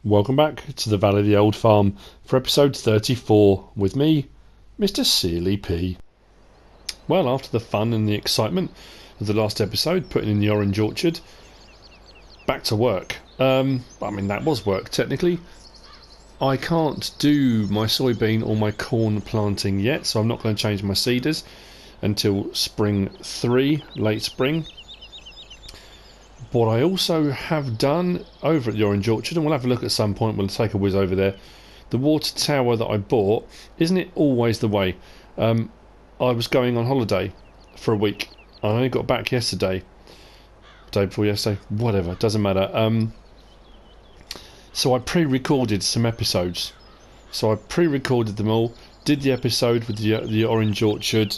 Welcome back to the Valley of the Old Farm for episode 34 with me, MrSealyp. Well, after the fun and the excitement of the last episode, putting in the orange orchard, back to work. I mean, that was work technically. I can't do my soybean or my corn planting yet, so I'm not going to change my seeders until spring 3, late spring. What I also have done over at the orange orchard, and we'll have a look at some point, we'll take a whiz over there, the water tower that I bought, isn't it always the way? I was going on holiday for a week. I only got back yesterday, day before yesterday, whatever, doesn't matter. So I pre-recorded some episodes. So I pre-recorded them all, did the episode with the orange orchard,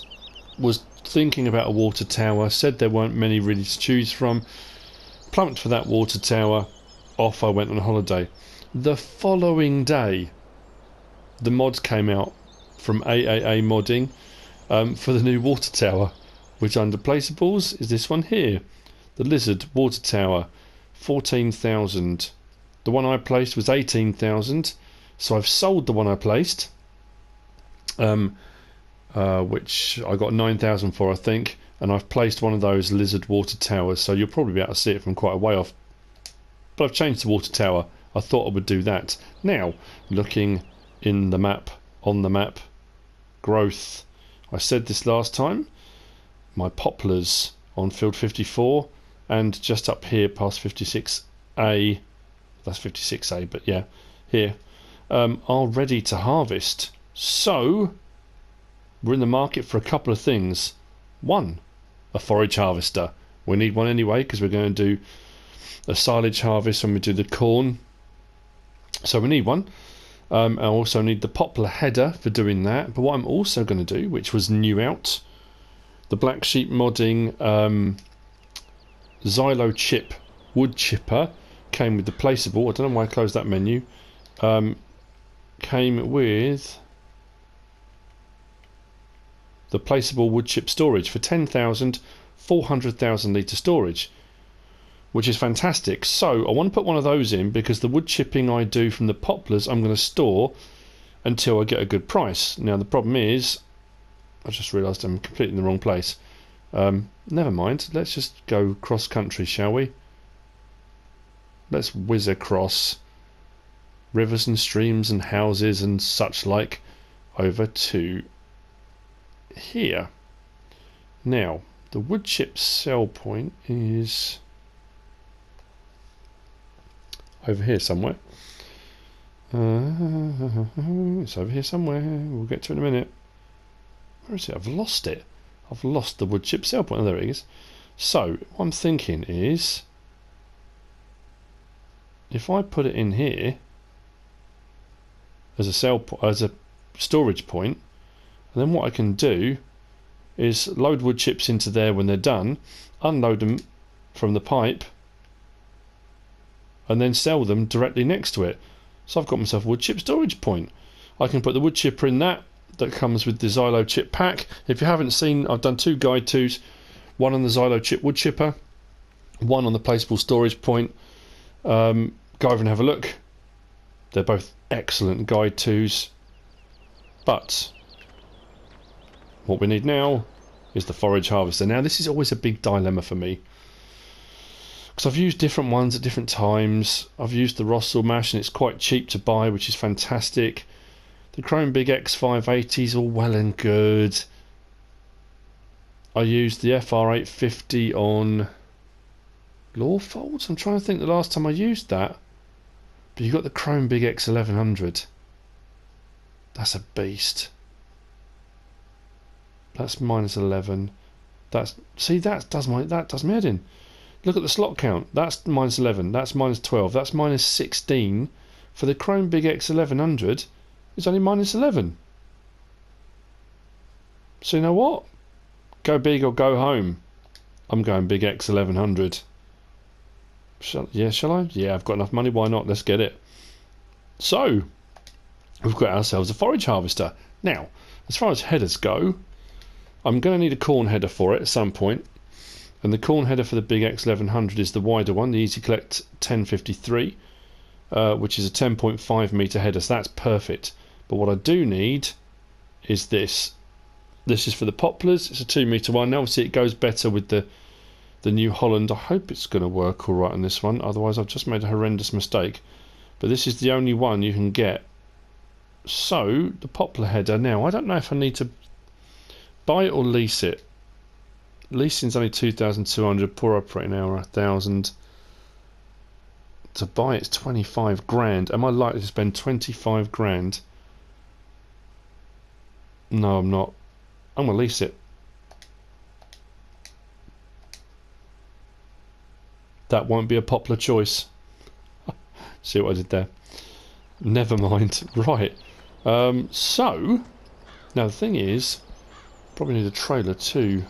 was thinking about a water tower, said there weren't many really to choose from, plumped for that water tower, off I went on holiday. The following day, the mods came out from AAA Modding for the new water tower, which under placeables is this one here, the Lizard water tower, 14,000. The one I placed was 18,000, so I've sold the one I placed, which I got 9,000 for, I think. And I've placed one of those lizard water towers, so you'll probably be able to see it from quite a way off. But I've changed the water tower. I thought I would do that. Now, looking in the map, on the map, growth. I said this last time. My poplars on field 54 and just up here past 56A, that's 56A, but yeah, here, are ready to harvest. So, we're in the market for a couple of things. One, a forage harvester. We need one anyway because we're going to do a silage harvest when we do the corn, so we need one. I also need the poplar header for doing that, but what I'm also going to do, which was new out, the Blacksheep Modding Xylo chip wood chipper came with the placeable. I don't know why I closed that menu. Came with the placeable wood chip storage for 10,000, 400,000 litre storage, which is fantastic. So I want to put one of those in because the wood chipping I do from the poplars I'm going to store until I get a good price. Now the problem is, I just realised I'm completely in the wrong place. Never mind, let's just go cross country, shall we? Let's whiz across rivers and streams and houses and such like over to here. Now the wood chip sell point is over here somewhere. It's over here somewhere. We'll get to it in a minute. Where is it? I've lost it. I've lost the wood chip sell point. Oh, there it is. So what I'm thinking is, if I put it in here as a storage point, and then what I can do is load wood chips into there when they're done, unload them from the pipe, and then sell them directly next to it. So I've got myself a wood chip storage point. I can put the wood chipper in that comes with the Xylo chip pack. If you haven't seen, I've done two guide twos, one on the Xylo chip wood chipper, one on the placeable storage point. Go over and have a look. They're both excellent guide twos, but what we need now is the forage harvester. Now this is always a big dilemma for me, because I've used different ones at different times. I've used the Rossel mash and it's quite cheap to buy, which is fantastic. The Krone Big X 580 is all well and good. I used the FR850 on Lawfolds. I'm trying to think the last time I used that. But you've got the Krone Big X 1100. That's a beast. That's minus 11. That does my head in. Look at the slot count. That's minus 11. That's minus 12. That's minus 16. For the Krone Big X 1100, it's only minus 11. So you know what? Go big or go home. I'm going Big X 1100. Shall I? Yeah, I've got enough money. Why not? Let's get it. So we've got ourselves a forage harvester. Now, as far as headers go, I'm going to need a corn header for it at some point. And the corn header for the Big X 1100 is the wider one, the Easy Collect 1053. which is a 10.5 metre header, so that's perfect. But what I do need is this. This is for the poplars. It's a 2 metre one. Now obviously it goes better with the New Holland. I hope it's going to work all right on this one, otherwise I've just made a horrendous mistake. But this is the only one you can get. So the poplar header, now I don't know if I need to buy it or lease it. Leasing's only 2,200, poor operating hour 1,000. To buy it's 25 grand. Am I likely to spend 25 grand? No, I'm not. I'm going to lease it. That won't be a popular choice. See what I did there? Never mind. Right. So, now the thing is, probably need a trailer too.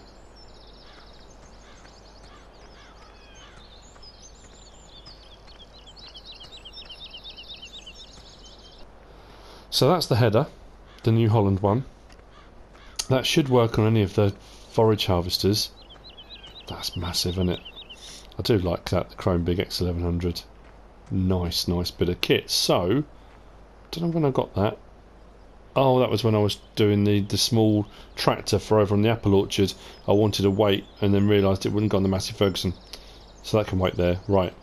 So that's the header, the New Holland one. That should work on any of the forage harvesters. That's massive, isn't it? I do like that, the Krone Big X 1100. Nice, nice bit of kit. So, don't know when I got that. Oh, that was when I was doing the small tractor for over on the apple orchard. I wanted to wait and then realised it wouldn't go on the Massey Ferguson. So that can wait there. Right.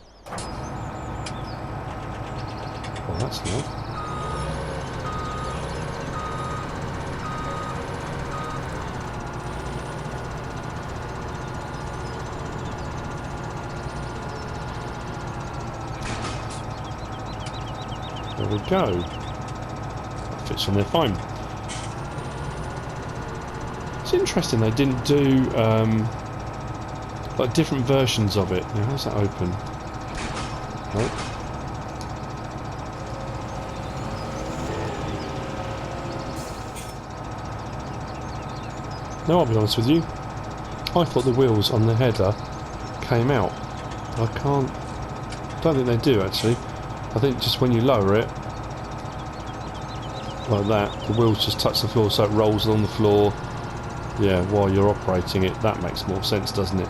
Well, that's nice. There we go. That fits on there fine. It's interesting they didn't do like different versions of it. Now, how's that open? Nope. Now I'll be honest with you, I thought the wheels on the header came out. Don't think they do actually. I think just when you lower it, like that, the wheels just touch the floor so it rolls along the floor. Yeah, while you're operating it, that makes more sense, doesn't it?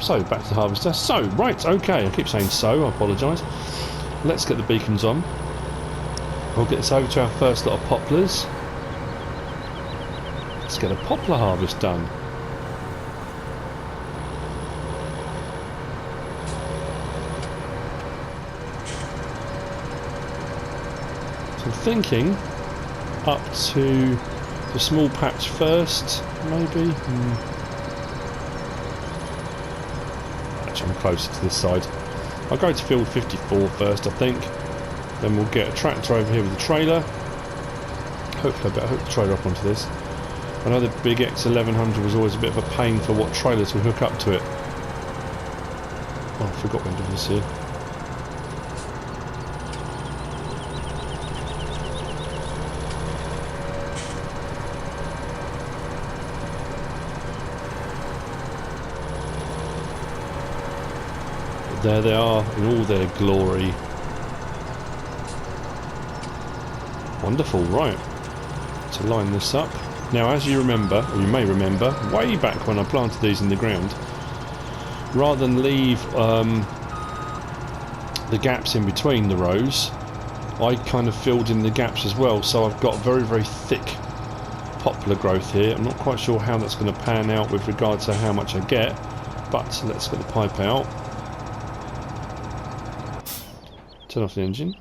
So, back to the harvester. So, right, okay, I keep saying so, I apologise. Let's get the beacons on. We'll get this over to our first lot of poplars. Let's get a poplar harvest done. I'm thinking up to the small patch first, maybe. Actually, I'm closer to this side. I'll go to field 54 first, I think. Then we'll get a tractor over here with a trailer. Hopefully, I better hook the trailer up onto this. I know the Big X 1100 was always a bit of a pain for what trailer to hook up to it. Oh, I forgot we're doing this here. There they are in all their glory. Wonderful, right. To line this up. Now, as you remember, or you may remember, way back when I planted these in the ground, rather than leave the gaps in between the rows, I kind of filled in the gaps as well. So I've got very, very thick poplar growth here. I'm not quite sure how that's going to pan out with regard to how much I get, but let's get the pipe out. Turn off the engine.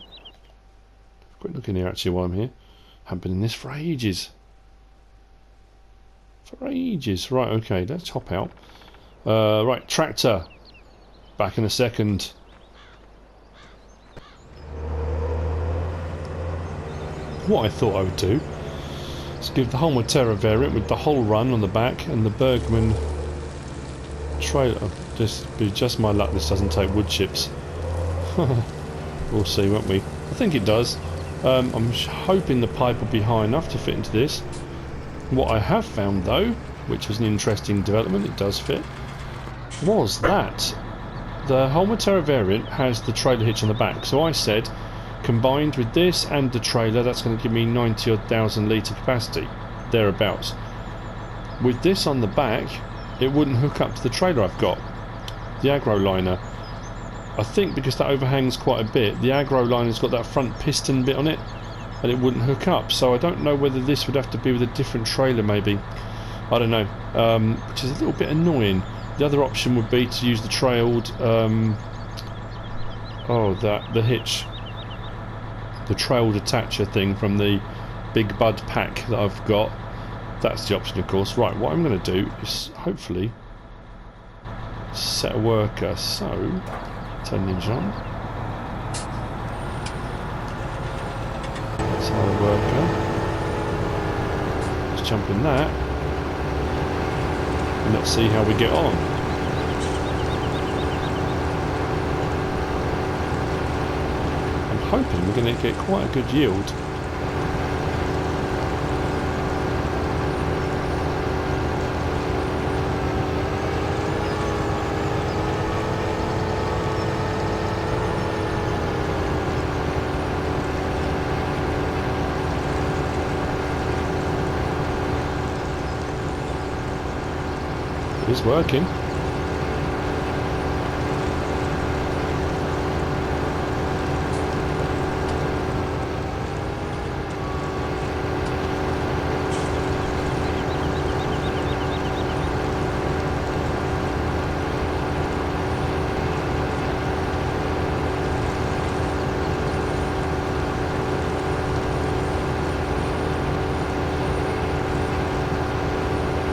Quick look in here actually while I'm here. Haven't been in this for ages. For ages. Right, okay, let's hop out. Right, tractor. Back in a second. What I thought I would do is give the Holland variant with the whole run on the back and the Bergman trailer. Just my luck this doesn't take wood chips. We'll see, won't we? I think it does. I'm hoping the pipe will be high enough to fit into this. What I have found though, which was an interesting development, it does fit, was that the Holland variant has the trailer hitch on the back. So I said, combined with this and the trailer, that's going to give me 90,000 litre capacity, thereabouts. With this on the back, it wouldn't hook up to the trailer I've got, the agro liner. I think because that overhangs quite a bit, the aggro line has got that front piston bit on it, and it wouldn't hook up. So I don't know whether this would have to be with a different trailer, maybe. I don't know, which is a little bit annoying. The other option would be to use the trailed, the hitch, the trailed attacher thing from the Big Bud pack that I've got. That's the option, of course. Right, what I'm going to do is hopefully set a worker. So, turn the engine on. Set a worker. Let's jump in that. And let's see how we get on. I'm hoping we're going to get quite a good yield. It's working.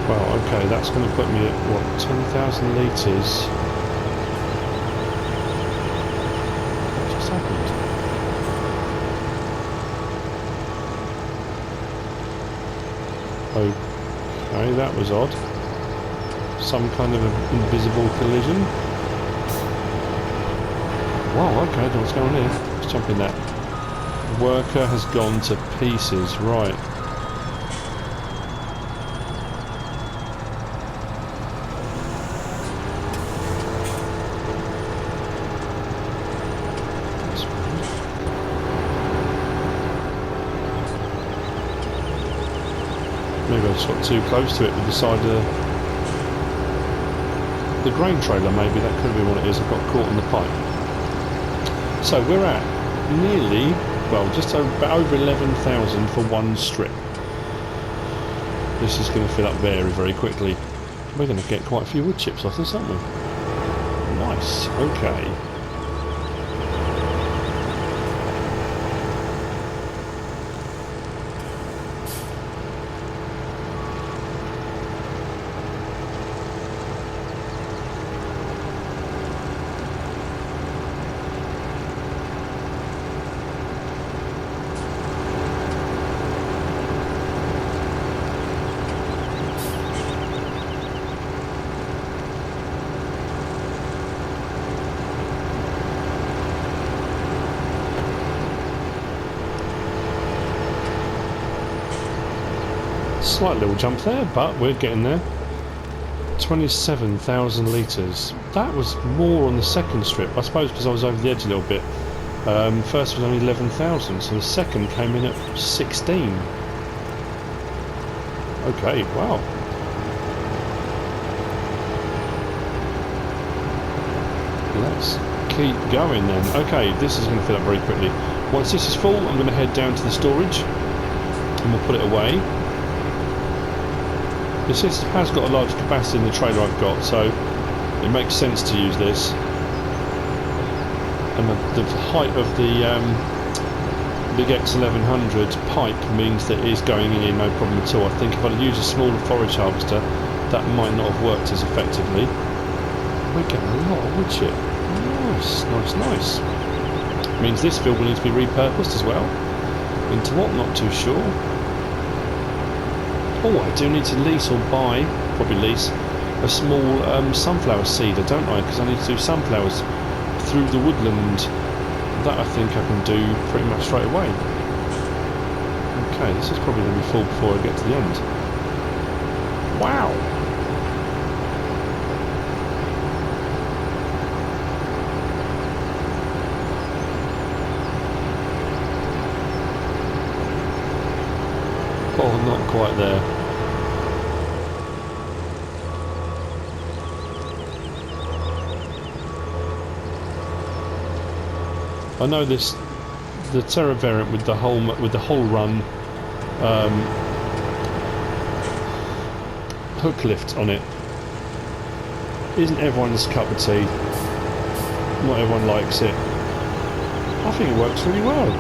Well, okay, that's going to put me at, what, 10,000 litres. What just happened? Okay, that was odd. Some kind of an invisible collision. Wow, okay, I don't know what's going on here. Let's jump in that. Worker has gone to pieces, right. Maybe I just got too close to it with the side of the grain trailer, maybe that could be what it is. I got caught in the pipe. So we're at nearly, well, just about over 11,000 for one strip. This is going to fill up very, very quickly. We're going to get quite a few wood chips off this, aren't we? Nice, okay. Slight little jump there, but we're getting there. 27,000 litres. That was more on the second strip, I suppose, because I was over the edge a little bit. First was only 11,000, so the second came in at 16. Okay, wow. Let's keep going then. Okay, this is going to fill up very quickly. Once this is full, I'm going to head down to the storage and we'll put it away. This has got a large capacity in the trailer I've got, so it makes sense to use this. And the height of the Big X 1100 pipe means that it is going in here no problem at all. I think if I'd used a smaller forage harvester, that might not have worked as effectively. We're getting a lot of wood chip. Nice, nice, nice. Means this field will need to be repurposed as well. Into what? Not too sure. Oh, I do need to lease or buy, probably lease, a small sunflower seeder, don't I? Because I need to do sunflowers through the woodland. That I think I can do pretty much straight away. Okay, this is probably going to be full before I get to the end. Wow! Oh, not quite there. I know this, the Terra variant with the whole run hook lift on it isn't everyone's cup of tea. Not everyone likes it. I think it works really well.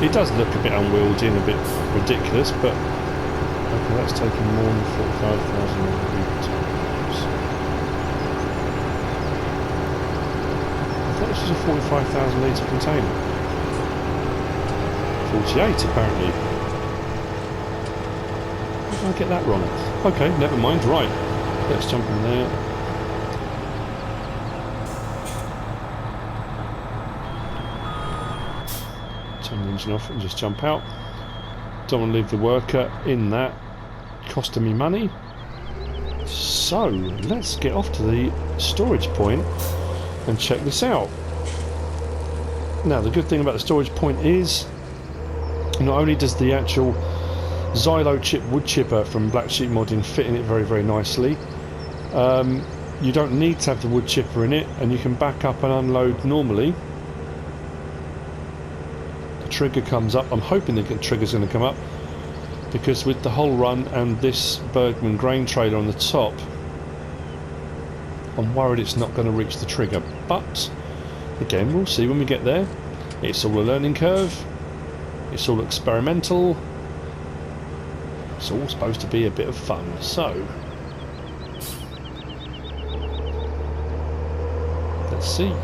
It does look a bit unwieldy and a bit ridiculous, but okay, that's taking more than 45,000 litres. I thought this was a 45,000 litre container. 48 apparently. How did I get that wrong? Okay, never mind. Right, let's jump in there. Turn the engine off and just jump out. Don't want to leave the worker in that costing me money. So let's get off to the storage point and check this out. Now the good thing about the storage point is not only does the actual Xylo chip wood chipper from Blacksheep Modding fit in it very, very nicely, you don't need to have the wood chipper in it, and you can back up and unload normally. The trigger comes up. I'm hoping the trigger's going to come up, because with the whole run and this Bergman grain trailer on the top, I'm worried it's not going to reach the trigger. But again, we'll see when we get there. It's all a learning curve. It's all experimental. It's all supposed to be a bit of fun. So let's see.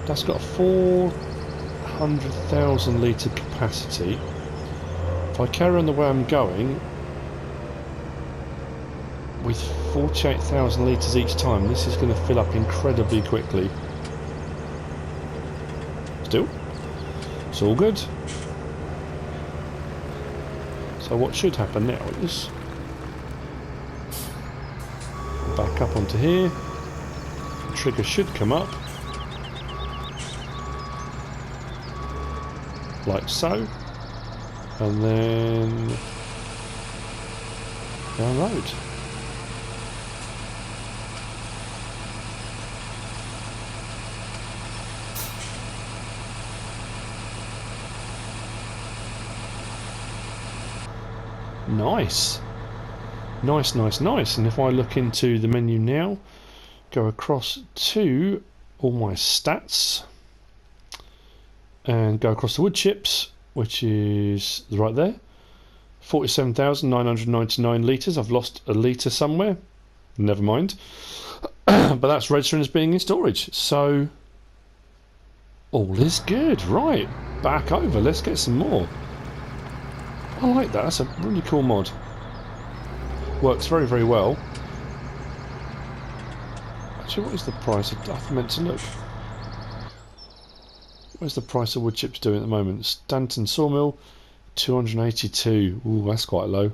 That's got a 400,000 litre capacity. If I carry on the way I'm going with 48,000 litres each time, this is going to fill up incredibly quickly. Still, it's all good. So what should happen now is back up onto here. The trigger should come up like so, and then download. Nice. Nice, nice, nice. And if I look into the menu now, go across to all my stats and go across the wood chips, which is right there, 47,999 litres. I've lost a litre somewhere, never mind. But that's registering as being in storage, so all is good. Right, back over, let's get some more. I like that, that's a really cool mod. Works very, very well. Actually, what is the price? I meant to look. Where's the price of wood chips doing at the moment? Stanton Sawmill, 282. Ooh, that's quite low.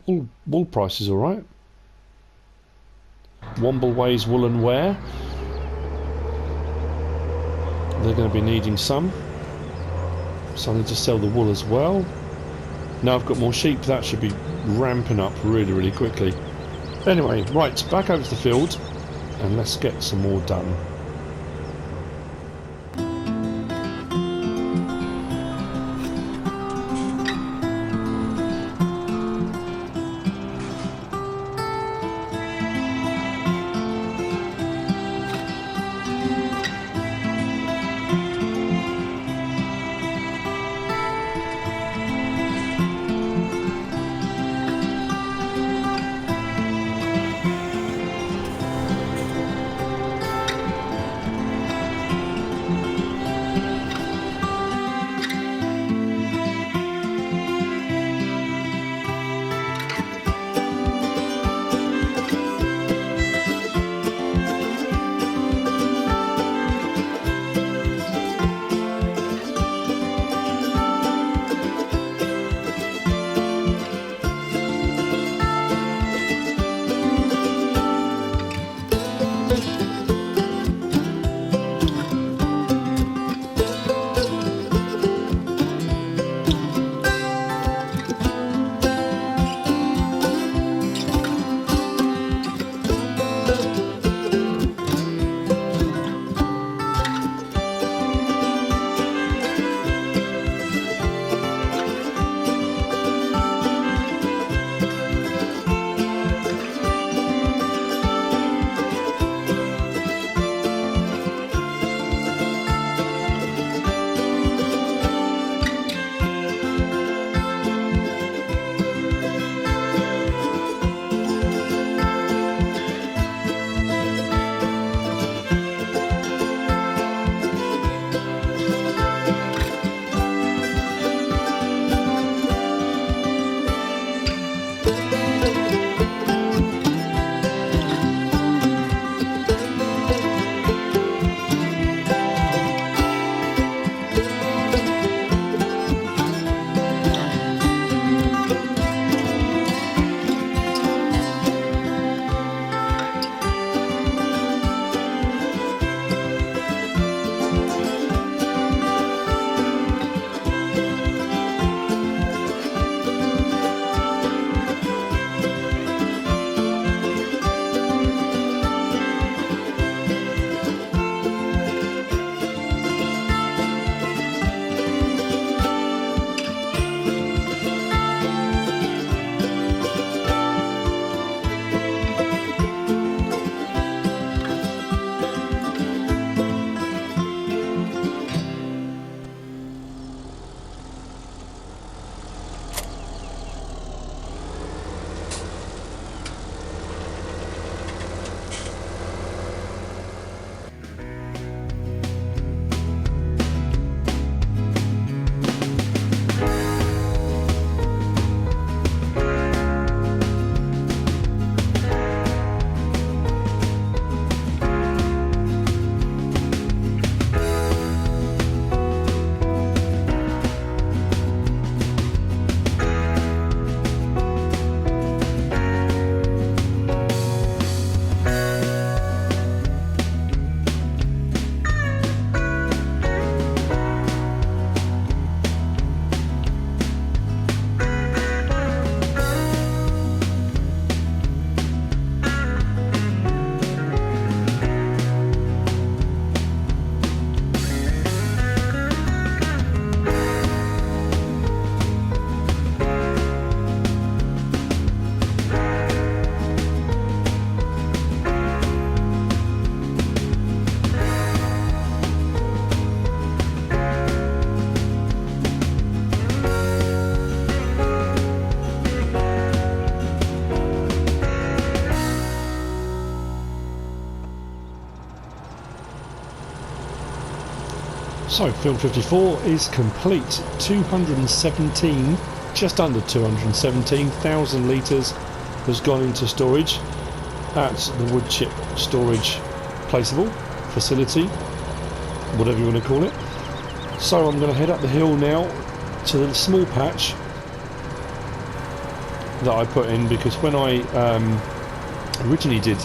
Wool price is alright. Wombleway's Woolen Wear. They're going to be needing some. So I need to sell the wool as well. Now I've got more sheep, that should be ramping up really, really quickly. Anyway, right, back over to the field and let's get some more done. So field 54 is complete. 217, just under 217,000 litres has gone into storage at the wood chip storage placeable facility, whatever you want to call it. So I'm going to head up the hill now to the small patch that I put in, because when I originally did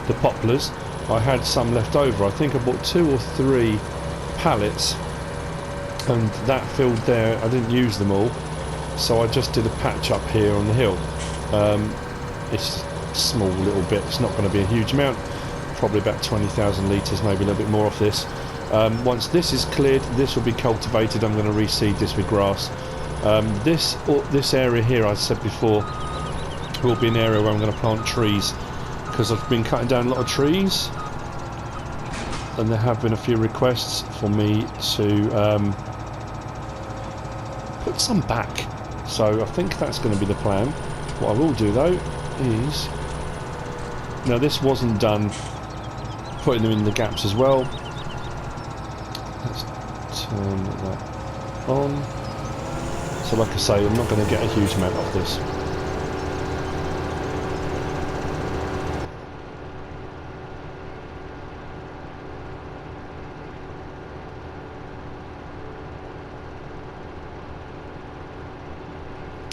the poplars I had some left over. I think I bought 2 or 3 pallets, and that field there I didn't use them all, so I just did a patch up here on the hill. It's a small little bit, it's not going to be a huge amount, probably about 20,000 litres, maybe a little bit more off this. Once this is cleared, this will be cultivated. I'm going to reseed this with grass. This area here, I said before, will be an area where I'm going to plant trees, because I've been cutting down a lot of trees and there have been a few requests for me to put some back, so I think that's going to be the plan. What I will do though is, now this wasn't done, putting them in the gaps as well. Let's turn that on. So like I say, I'm not going to get a huge amount off this.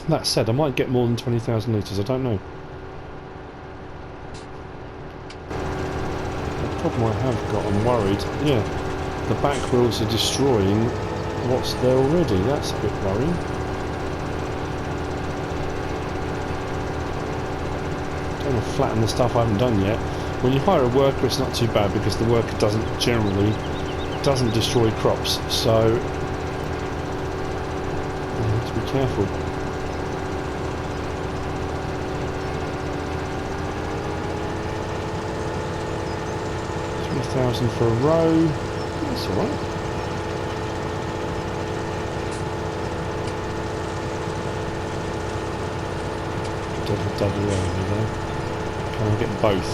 That said, I might get more than 20,000 litres, I don't know. The problem I have got, I'm worried, yeah, the back wheels are destroying what's there already. That's a bit worrying. Don't want to flatten the stuff I haven't done yet. When you hire a worker, it's not too bad, because the worker doesn't destroy crops, so you have to be careful. 3,000 for a row. That's alright. Double row, you know. Can I get both?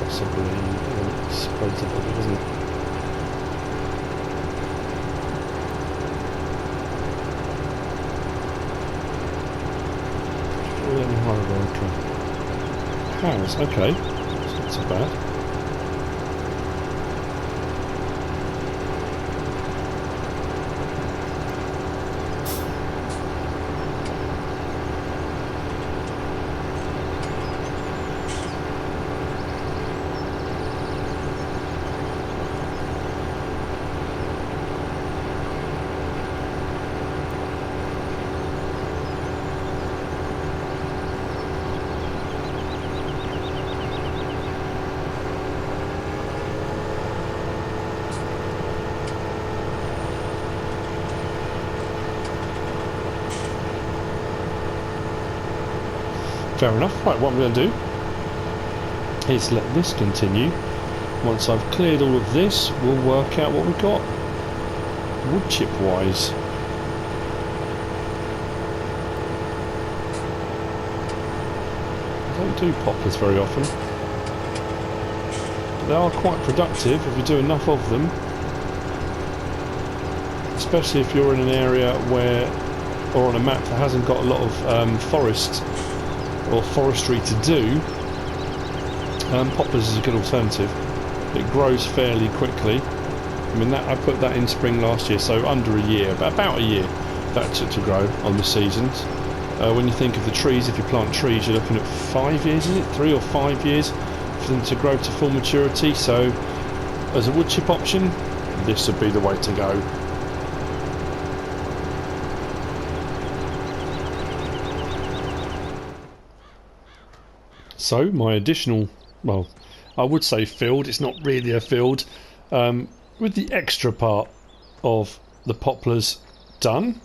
Possibly. I suppose it isn't it? House, okay. It's not so bad. Fair enough. Right, what I'm going to do is let this continue. Once I've cleared all of this, we'll work out what we've got wood chip wise. I don't do poplars very often. They are quite productive if you do enough of them, especially if you're in an area where, or on a map that hasn't got a lot of forest or forestry to do. Poplars is a good alternative. It grows fairly quickly. I mean, I put that in spring last year, so under a year, about a year that took to grow on the seasons. When you think of the trees, if you plant trees, you're looking at 5 years, is it? 3 or 5 years for them to grow to full maturity. So as a wood chip option, this would be the way to go. So my additional, well, I would say field, it's not really a field, with the extra part of the poplars done.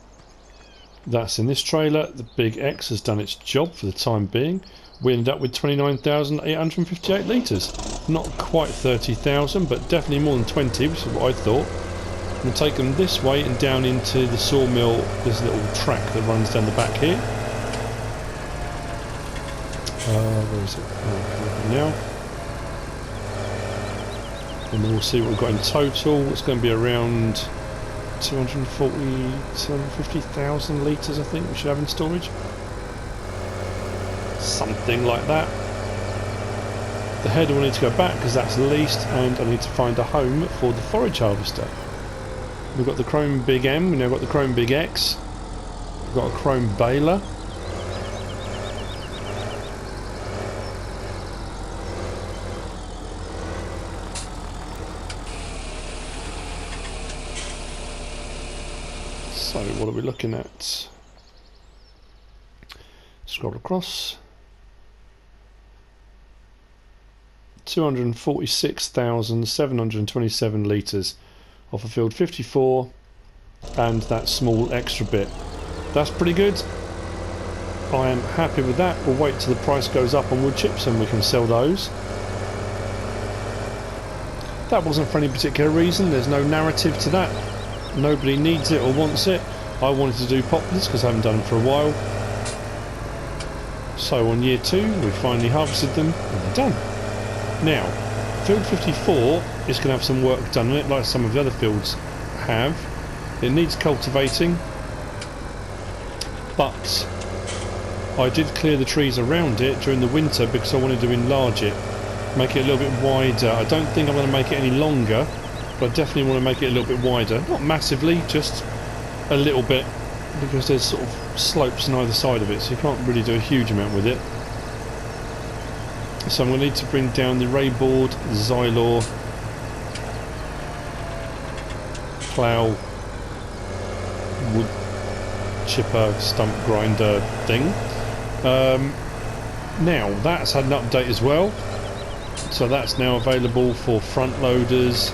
That's in this trailer. The Big X has done its job for the time being. We ended up with 29,858 litres. Not quite 30,000, but definitely more than 20, which is what I thought. We'll take them this way and down into the sawmill. There's a little track that runs down the back here. Where is it? Oh, now. and then we'll see what we've got in total. It's going to be around 250,000 litres, I think we should have in storage. Something like that. The header will need to go back because that's leased, and I need to find a home for the forage harvester. We've got the Krone Big M, we've now got the Krone Big X, we've got a Krone baler. So what are we looking at? Scroll across. 246,727 litres off of field 54 and that small extra bit. That's pretty good. I am happy with that. We'll wait till the price goes up on wood chips and we can sell those. That wasn't for any particular reason. There's no narrative to that. Nobody needs it or wants it. I wanted to do poplars because I haven't done them for a while. So on year 2 we finally harvested them and they're done. Now, field 54 is going to have some work done on it, like some of the other fields have. It needs cultivating, but I did clear the trees around it during the winter because I wanted to enlarge it, make it a little bit wider. I don't think I'm going to make it any longer, but I definitely want to make it a little bit wider. Not massively, just a little bit, because there's sort of slopes on either side of it, so you can't really do a huge amount with it. So I'm going to need to bring down the ray board, Xylor, plough, wood chipper, stump grinder thing. Now that's had an update as well, so that's now available for front loaders,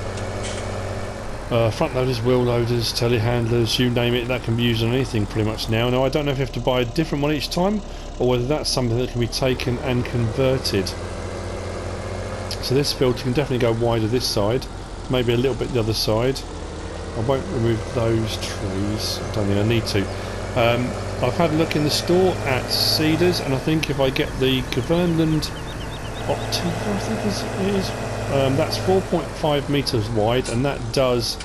wheel loaders, telehandlers, you name it. That can be used on anything pretty much now. Now I don't know if you have to buy a different one each time, or whether that's something that can be taken and converted. So this field you can definitely go wider this side, maybe a little bit the other side. I won't remove those trees, I don't think I need to. I've had a look in the store at cedars, and I think if I get the Governland Optiva, I think it is, that's 4.5 metres wide, and that does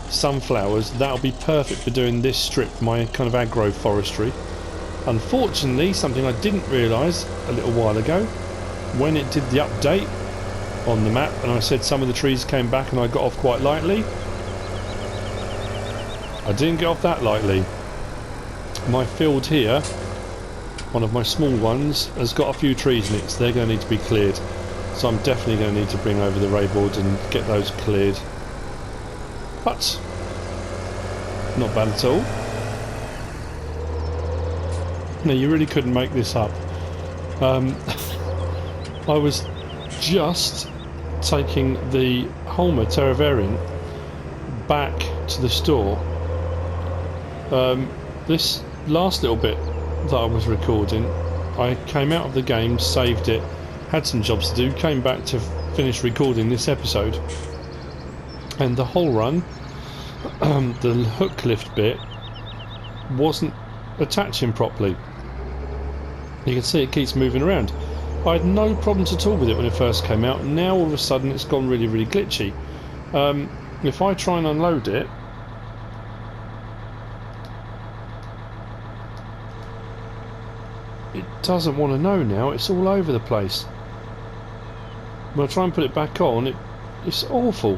sunflowers. That'll be perfect for doing this strip, my kind of agroforestry. Unfortunately, something I didn't realise a little while ago, when it did the update on the map, and I said some of the trees came back and I got off quite lightly, I didn't get off that lightly. My field here, one of my small ones, has got a few trees in it, so they're going to need to be cleared. So I'm definitely going to need to bring over the ray board and get those cleared. But not bad at all. No, you really couldn't make this up. I was just taking the Holmer Terra variant back to the store. This last little bit that I was recording, I came out of the game, saved it, had some jobs to do, came back to finish recording this episode, and the whole run, the hook lift bit wasn't attaching properly. You can see it keeps moving around. I had no problems at all with it when it first came out. Now all of a sudden it's gone really, really glitchy. If I try and unload it, it doesn't want to know now. It's all over the place. When I try and put it back on, it's awful.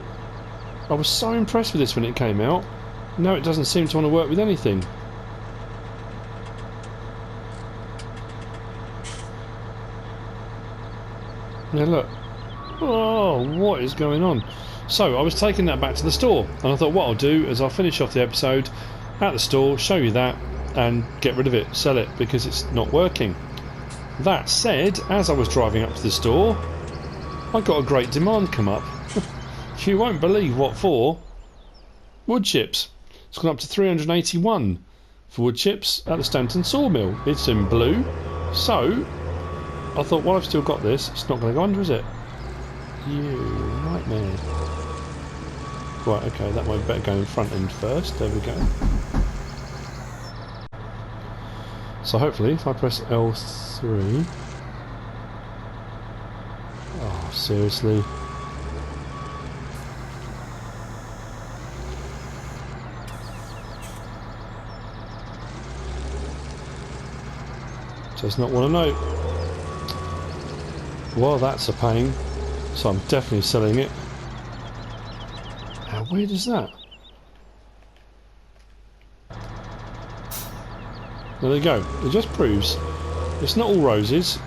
I was so impressed with this when it came out. Now it doesn't seem to want to work with anything. Now look. Oh, what is going on? So I was taking that back to the store, and I thought what I'll do is I'll finish off the episode at the store, show you that, and get rid of it, sell it, because it's not working. That said, as I was driving up to the store, I got a great demand come up. You won't believe what for. Wood chips. It's gone up to 381 for wood chips at the Stanton sawmill. It's in blue. So I thought, well, I've still got this. It's not going to go under, is it? You nightmare. Right, okay, that might better go in front end first. There we go. So hopefully, if I press L3... Oh, seriously? Does not want to know. Well, that's a pain. So I'm definitely selling it. How weird is that? There you go. It just proves it's not all roses.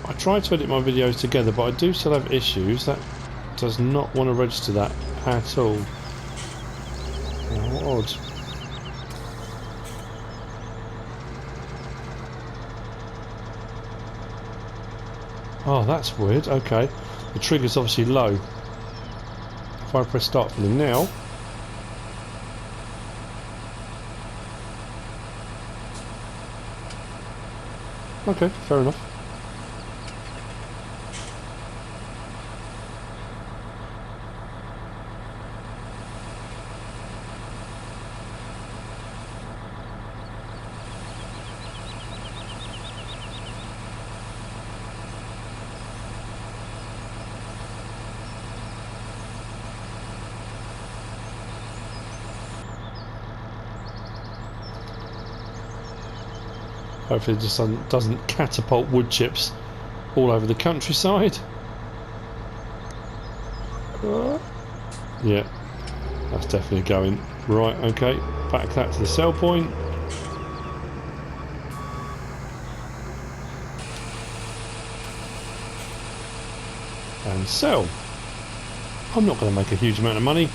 I try to edit my videos together, but I do still have issues. That does not want to register that at all. How odd. Oh, that's weird. Okay. The trigger's obviously low. If I press start filling now. Okay, fair enough. Hopefully it just doesn't catapult wood chips all over the countryside. Yeah, that's definitely going. Right, okay, back that to the sell point. And sell. I'm not going to make a huge amount of money.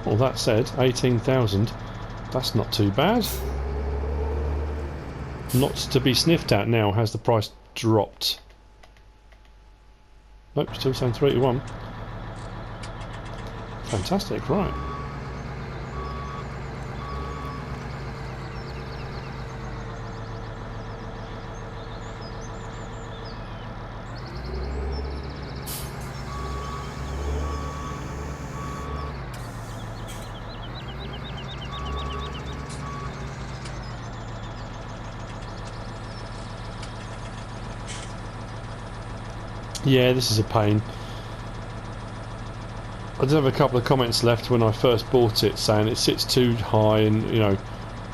Well, that said, 18,000, that's not too bad. Not to be sniffed at now. Has the price dropped? Nope, still saying 381. Fantastic, right. Yeah, this is a pain. I did have a couple of comments left when I first bought it saying it sits too high, and you know,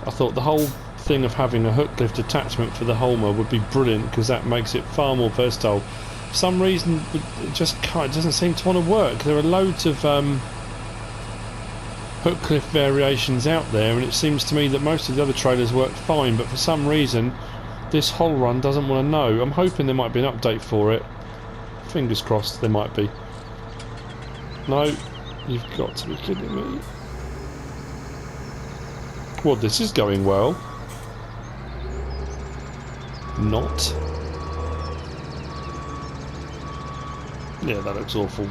I thought the whole thing of having a hook lift attachment for the Holmer would be brilliant because that makes it far more versatile. For some reason it just can't, it doesn't seem to want to work. There are loads of hook lift variations out there, and it seems to me that most of the other trailers work fine, but for some reason this whole run doesn't want to know. I'm hoping there might be an update for it. Fingers crossed there might be. No, you've got to be kidding me. Well, this is going well. Not. Yeah, that looks awful.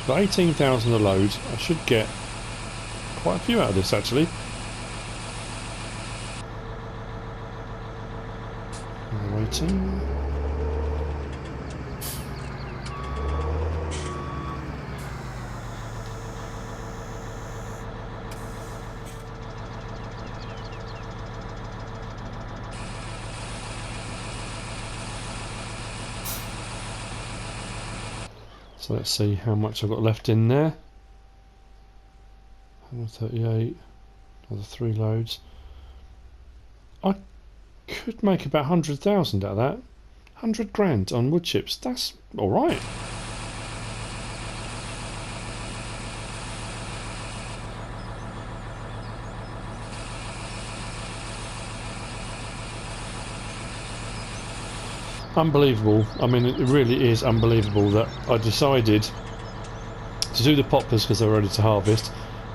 For 18,000 a load, I should get quite a few out of this actually. Waiting. So let's see how much I've got left in there. 138, another 3 loads. I could make about 100,000 out of that. 100 grand on wood chips, that's alright. Unbelievable. I mean, it really is unbelievable that I decided to do the poplars because they're ready to harvest,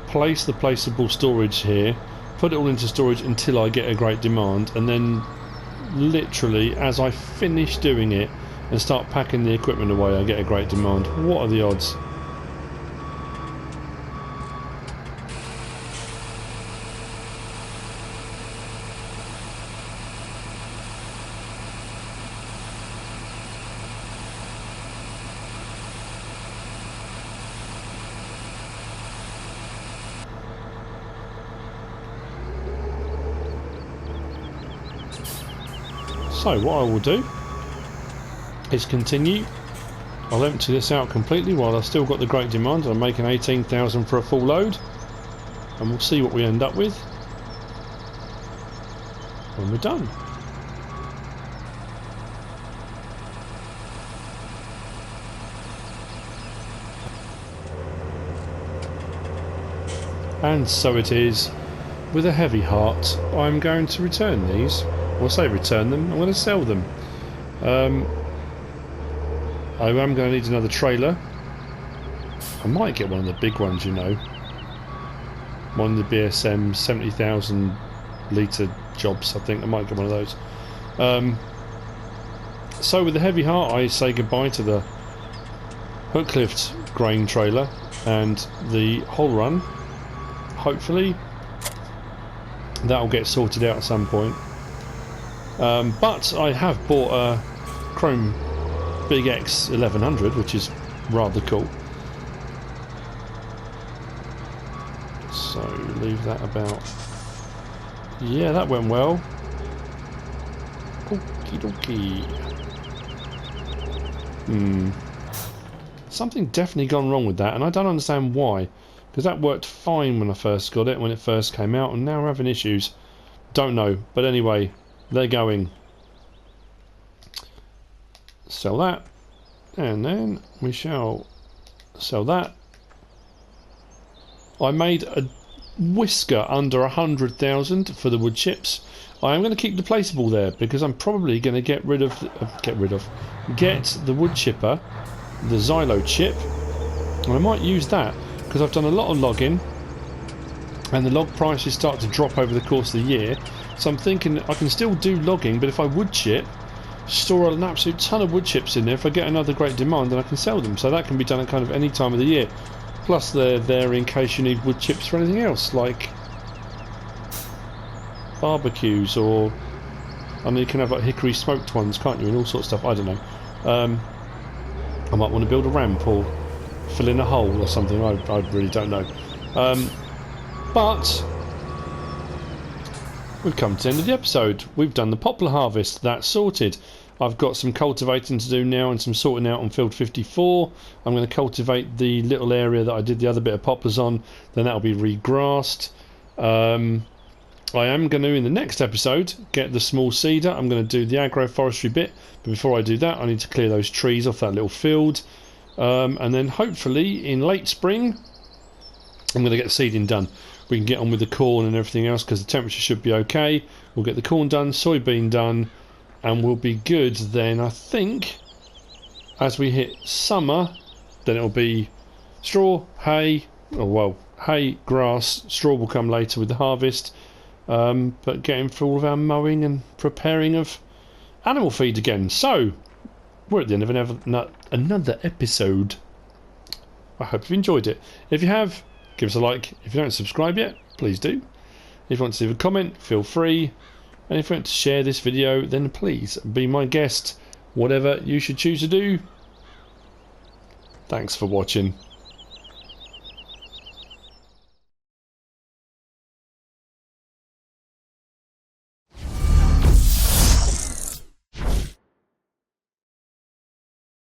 place the placeable storage here, put it all into storage until I get a great demand, and then literally as I finish doing it and start packing the equipment away I get a great demand. What are the odds? So what I will do is continue. I'll empty this out completely while I've still got the great demand. I'm making 18,000 for a full load, and we'll see what we end up with when we're done. And so it is. With a heavy heart, I'm going to return these. Or say return them, I'm going to sell them. I am going to need another trailer. I might get one of the big ones, you know. One of the BSM 70,000 litre jobs, I think. I might get one of those. So with a heavy heart, I say goodbye to the hook lift grain trailer and the whole run. Hopefully that'll get sorted out at some point. But I have bought a Krone Big X 1100, which is rather cool. So leave that about. Yeah, that went well. Okie dokie. Something definitely gone wrong with that, and I don't understand why. Because that worked fine when I first got it, when it first came out, and now we're having issues. Don't know. But anyway, they're going. Sell that. And then we shall sell that. I made a whisker under 100,000 for the wood chips. I am going to keep the placeable there because I'm probably going to get the wood chipper, the Xylo chip, and I might use that. Because I've done a lot of logging and the log prices start to drop over the course of the year, so I'm thinking I can still do logging, but if I wood chip, store an absolute ton of wood chips in there, if I get another great demand, then I can sell them. So that can be done at kind of any time of the year. Plus they're there in case you need wood chips for anything else, like barbecues, or I mean you can have like hickory smoked ones, can't you, and all sorts of stuff. I don't know. I might want to build a ramp or fill in a hole or something. I really don't know. But we've come to the end of the episode. We've done the poplar harvest. That's sorted. I've got some cultivating to do now and some sorting out on field 54. I'm going to cultivate the little area that I did the other bit of poplars on. Then that'll be regrassed. I am going to, in the next episode, get the small cedar. I'm going to do the agroforestry bit. But before I do that, I need to clear those trees off that little field. And then hopefully in late spring I'm going to get the seeding done. We can get on with the corn and everything else because the temperature should be okay. We'll get the corn done, soybean done, and we'll be good then. I think as we hit summer, then it'll be straw, hay, or well, hay, grass, straw will come later with the harvest, but getting through all of our mowing and preparing of animal feed again. So we're at the end of another episode. I hope you've enjoyed it. If you have, give us a like. If you don't subscribe yet, please do. If you want to leave a comment, feel free. And if you want to share this video, then please be my guest. Whatever you should choose to do. Thanks for watching.